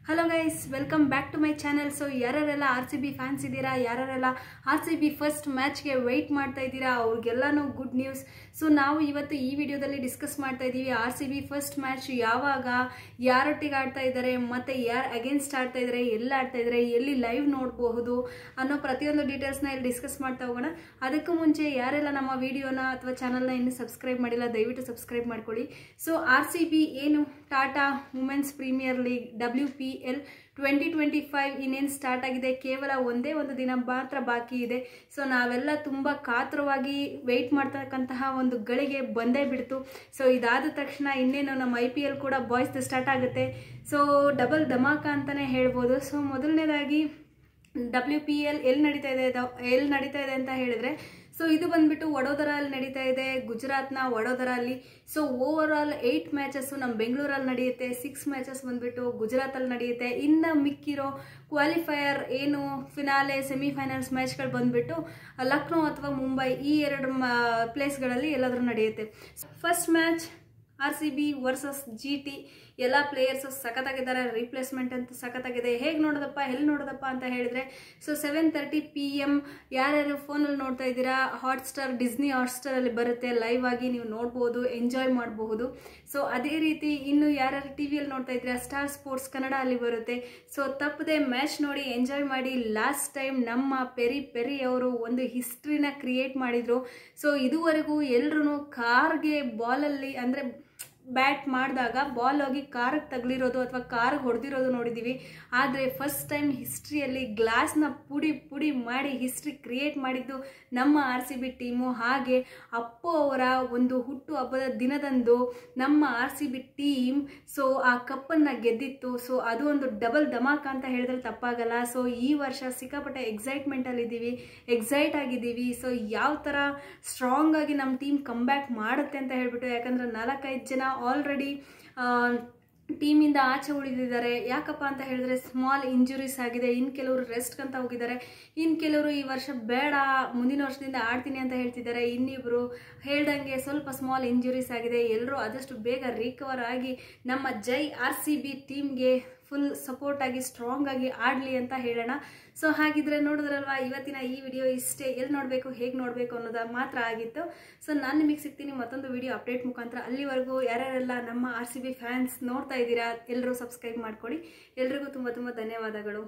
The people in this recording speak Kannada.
Hello guys, welcome back to my channel. So ಯಾರೆಲ್ಲ RCB ಫ್ಯಾನ್ಸ್ ಇದ್ದೀರಾ, ಯಾರೆಲ್ಲ RCB ಫಸ್ಟ್ ಮ್ಯಾಚ್ಗೆ ವೆಯ್ಟ್ ಮಾಡ್ತಾ ಇದ್ದೀರಾ, ಅವ್ರಿಗೆಲ್ಲನೂ ಗುಡ್ ನ್ಯೂಸ್. ಸೊ ನಾವು ಇವತ್ತು ಈ ವಿಡಿಯೋದಲ್ಲಿ ಡಿಸ್ಕಸ್ ಮಾಡ್ತಾ ಇದ್ದೀವಿ RCB ಫಸ್ಟ್ ಮ್ಯಾಚ್ ಯಾವಾಗ, ಯಾರೊಟ್ಟಿಗೆ ಆಡ್ತಾ ಇದ್ದಾರೆ, ಮತ್ತೆ ಯಾರು ಅಗೇನ್ಸ್ಟ್ ಆಡ್ತಾ ಇದ್ದಾರೆ, ಎಲ್ಲಿ ಆಡ್ತಾ ಇದ್ದಾರೆ, ಎಲ್ಲಿ ಲೈವ್ ನೋಡಬಹುದು ಅನ್ನೋ ಪ್ರತಿಯೊಂದು ಡೀಟೇಲ್ಸ್ನ ಇಲ್ಲಿ ಡಿಸ್ಕಸ್ ಮಾಡ್ತಾ ಹೋಗೋಣ. ಅದಕ್ಕೂ ಮುಂಚೆ ಯಾರೆಲ್ಲ ನಮ್ಮ ವಿಡಿಯೋನ ಅಥವಾ ಚಾನಲ್ನ ಇನ್ನೂ ಸಬ್ಸ್ಕ್ರೈಬ್ ಮಾಡಿಲ್ಲ, ದಯವಿಟ್ಟು ಸಬ್ಸ್ಕ್ರೈಬ್ ಮಾಡ್ಕೊಳ್ಳಿ. ಸೊ RCB ಏನು Tata women's premier league WPL 2025 ಇನ್ನೇನು ಸ್ಟಾರ್ಟ್ ಆಗಿದೆ. ಕೇವಲ ಒಂದೇ ಒಂದು ದಿನ ಮಾತ್ರ ಬಾಕಿ ಇದೆ. ಸೊ ನಾವೆಲ್ಲ ತುಂಬ ಕಾತರವಾಗಿ ವೆಯ್ಟ್ ಮಾಡ್ತಕ್ಕಂತಹ ಒಂದು ಗಳಿಗೆ ಬಂದೇ ಬಿಡ್ತು. ಸೊ ಇದಾದ ತಕ್ಷಣ ಇನ್ನೇನು ನಮ್ಮ IPL ಕೂಡ ಬಾಯ್ಸ್ದು ಸ್ಟಾರ್ಟ್ ಆಗುತ್ತೆ. ಸೊ ಡಬಲ್ ಧಮಾಕ ಅಂತಲೇ ಹೇಳ್ಬೋದು. ಸೊ ಮೊದಲನೇದಾಗಿ WPL ಎಲ್ಲಿ ನಡೀತಾ ಇದೆ ಅಂತ ಹೇಳಿದ್ರೆ, ಸೊ ಇದು ಬಂದ್ಬಿಟ್ಟು ವಡೋದರಲ್ಲಿ ನಡೀತಾ ಇದೆ, ಗುಜರಾತ್ನ ವಡೋದರಲ್ಲಿ. ಸೊ ಓವರ್ ಆಲ್ 8 ಮ್ಯಾಚಸ್ ನಮ್ಮ ಬೆಂಗಳೂರಲ್ಲಿ ನಡೆಯುತ್ತೆ, 6 ಮ್ಯಾಚಸ್ ಬಂದ್ಬಿಟ್ಟು ಗುಜರಾತಲ್ಲಿ ನಡೆಯುತ್ತೆ. ಇನ್ನು ಮಿಕ್ಕಿರೋ ಕ್ವಾಲಿಫೈಯರ್ ಏನು ಫಿನಾಲೆ ಸೆಮಿಫೈನಲ್ಸ್ ಮ್ಯಾಚ್ಗಳು ಬಂದ್ಬಿಟ್ಟು ಲಕ್ನೋ ಅಥವಾ ಮುಂಬೈ, ಈ ಎರಡು ಪ್ಲೇಸ್ಗಳಲ್ಲಿ ಎಲ್ಲಾದರೂ ನಡೆಯುತ್ತೆ. First match RCB versus GT. ಎಲ್ಲ ಪ್ಲೇಯರ್ಸ್ ಸಖತ್ತಾಗಿದ್ದಾರೆ, ರೀಪ್ಲೇಸ್ಮೆಂಟ್ ಅಂತ ಸಖತ್ತಾಗಿದೆ. ಹೇಗೆ ನೋಡೋದಪ್ಪ, ಎಲ್ಲಿ ನೋಡೋದಪ್ಪ ಅಂತ ಹೇಳಿದ್ರೆ, ಸೊ 7:30 PM ಯಾರ್ಯಾರು ಫೋನಲ್ಲಿ ನೋಡ್ತಾ ಇದ್ದೀರಾ, ಹಾಟ್ಸ್ಟಾರ್, ಡಿಸ್ನಿ ಹಾಟ್ಸ್ಟಾರಲ್ಲಿ ಬರುತ್ತೆ, ಲೈವ್ ಆಗಿ ನೀವು ನೋಡ್ಬೋದು, ಎಂಜಾಯ್ ಮಾಡಬಹುದು. ಸೊ ಅದೇ ರೀತಿ ಇನ್ನು ಯಾರ್ಯಾರು TVಯಲ್ಲಿ ನೋಡ್ತಾ ಇದ್ದೀರಾ, ಸ್ಟಾರ್ ಸ್ಪೋರ್ಟ್ಸ್ ಕನ್ನಡ ಅಲ್ಲಿ ಬರುತ್ತೆ. ಸೊ ತಪ್ಪದೆ ಮ್ಯಾಚ್ ನೋಡಿ ಎಂಜಾಯ್ ಮಾಡಿ. ಲಾಸ್ಟ್ ಟೈಮ್ ನಮ್ಮ ಪೆರಿ ಅವರು ಒಂದು ಹಿಸ್ಟ್ರಿನ ಕ್ರಿಯೇಟ್ ಮಾಡಿದ್ರು. ಸೊ ಇದುವರೆಗೂ ಎಲ್ರೂ ಕಾರ್ಗೆ ಬಾಲಲ್ಲಿ ಅಂದರೆ ಬ್ಯಾಟ್ ಮಾಡಿದಾಗ ಬಾಲ್ ಹೋಗಿ ಕಾರ್ಗೆ ತಗಲಿರೋದು ಅಥವಾ ಕಾರ್ಗೆ ಹೊಡೆದಿರೋದು ನೋಡಿದ್ದೀವಿ. ಆದರೆ ಫಸ್ಟ್ ಟೈಮ್ ಹಿಸ್ಟ್ರಿಯಲ್ಲಿ ಗ್ಲಾಸ್ನ ಪುಡಿ ಮಾಡಿ ಹಿಸ್ಟ್ರಿ ಕ್ರಿಯೇಟ್ ಮಾಡಿದ್ದು ನಮ್ಮ RCB ಟೀಮು. ಹಾಗೆ ಅಪ್ಪು ಅವರ ಒಂದು ಹುಟ್ಟು ಹಬ್ಬದ ದಿನದಂದು ನಮ್ಮ RCB ಟೀಮ್ ಸೊ ಆ ಕಪ್ಪನ್ನು ಗೆದ್ದಿತ್ತು. ಸೊ ಅದು ಒಂದು ಡಬಲ್ ಧಮಾಕ ಅಂತ ಹೇಳಿದ್ರೆ ತಪ್ಪಾಗಲ್ಲ. ಸೊ ಈ ವರ್ಷ ಸಿಕ್ಕಾಪಟ್ಟೆ ಎಕ್ಸೈಟ್ಮೆಂಟಲ್ಲಿದ್ದೀವಿ, ಎಕ್ಸೈಟ್ ಆಗಿದ್ದೀವಿ. ಸೊ ಯಾವ ಥರ ಸ್ಟ್ರಾಂಗ್ ಆಗಿ ನಮ್ಮ ಟೀಮ್ ಕಮ್ ಬ್ಯಾಕ್ ಮಾಡುತ್ತೆ ಅಂತ ಹೇಳ್ಬಿಟ್ಟು, ಯಾಕಂದರೆ 4-5 ಜನ ಆಲ್ರೆಡಿ ಟೀಮಿಂದ ಆಚೆ ಉಳಿದಿದ್ದಾರೆ. ಯಾಕಪ್ಪ ಅಂತ ಹೇಳಿದ್ರೆ ಸ್ಮಾಲ್ ಇಂಜುರೀಸ್ ಆಗಿದೆ. ಇನ್ನು ಕೆಲವರು ರೆಸ್ಟ್ಗಂತ ಹೋಗಿದ್ದಾರೆ, ಇನ್ನು ಕೆಲವರು ಈ ವರ್ಷ ಬೇಡ ಮುಂದಿನ ವರ್ಷದಿಂದ ಆಡ್ತೀನಿ ಅಂತ ಹೇಳ್ತಿದ್ದಾರೆ. ಇನ್ನಿಬ್ರು ಹೇಳ್ದಂಗೆ ಸ್ವಲ್ಪ ಸ್ಮಾಲ್ ಇಂಜುರೀಸ್ ಆಗಿದೆ. ಎಲ್ಲರೂ ಆದಷ್ಟು ಬೇಗ ರಿಕವರ್ ಆಗಿ ನಮ್ಮ ಜೈ RCB ಟೀಮ್ಗೆ ಫುಲ್ ಸಪೋರ್ಟ್ ಆಗಿ ಸ್ಟ್ರಾಂಗ್ ಆಗಿ ಆಡಲಿ ಅಂತ ಹೇಳೋಣ. ಸೊ ಹಾಗಿದ್ರೆ ನೋಡಿದ್ರಲ್ವಾ ಇವತ್ತಿನ ಈ ವಿಡಿಯೋ ಇಷ್ಟೇ. ಎಲ್ಲಿ ನೋಡಬೇಕು, ಹೇಗೆ ನೋಡಬೇಕು ಅನ್ನೋದು ಮಾತ್ರ ಆಗಿತ್ತು. ಸೊ ನಾನು ನಿಮಗೆ ಸಿಗ್ತೀನಿ ಮತ್ತೊಂದು ವಿಡಿಯೋ ಅಪ್ಡೇಟ್ ಮುಖಾಂತರ. ಅಲ್ಲಿವರೆಗೂ ಯಾರ್ಯಾರೆಲ್ಲ ನಮ್ಮ RCB ಫ್ಯಾನ್ಸ್ ನೋಡ್ತಾ ಇದ್ದೀರಾ ಎಲ್ಲರೂ ಸಬ್ಸ್ಕ್ರೈಬ್ ಮಾಡ್ಕೊಳ್ಳಿ. ಎಲ್ರಿಗೂ ತುಂಬ ಧನ್ಯವಾದಗಳು.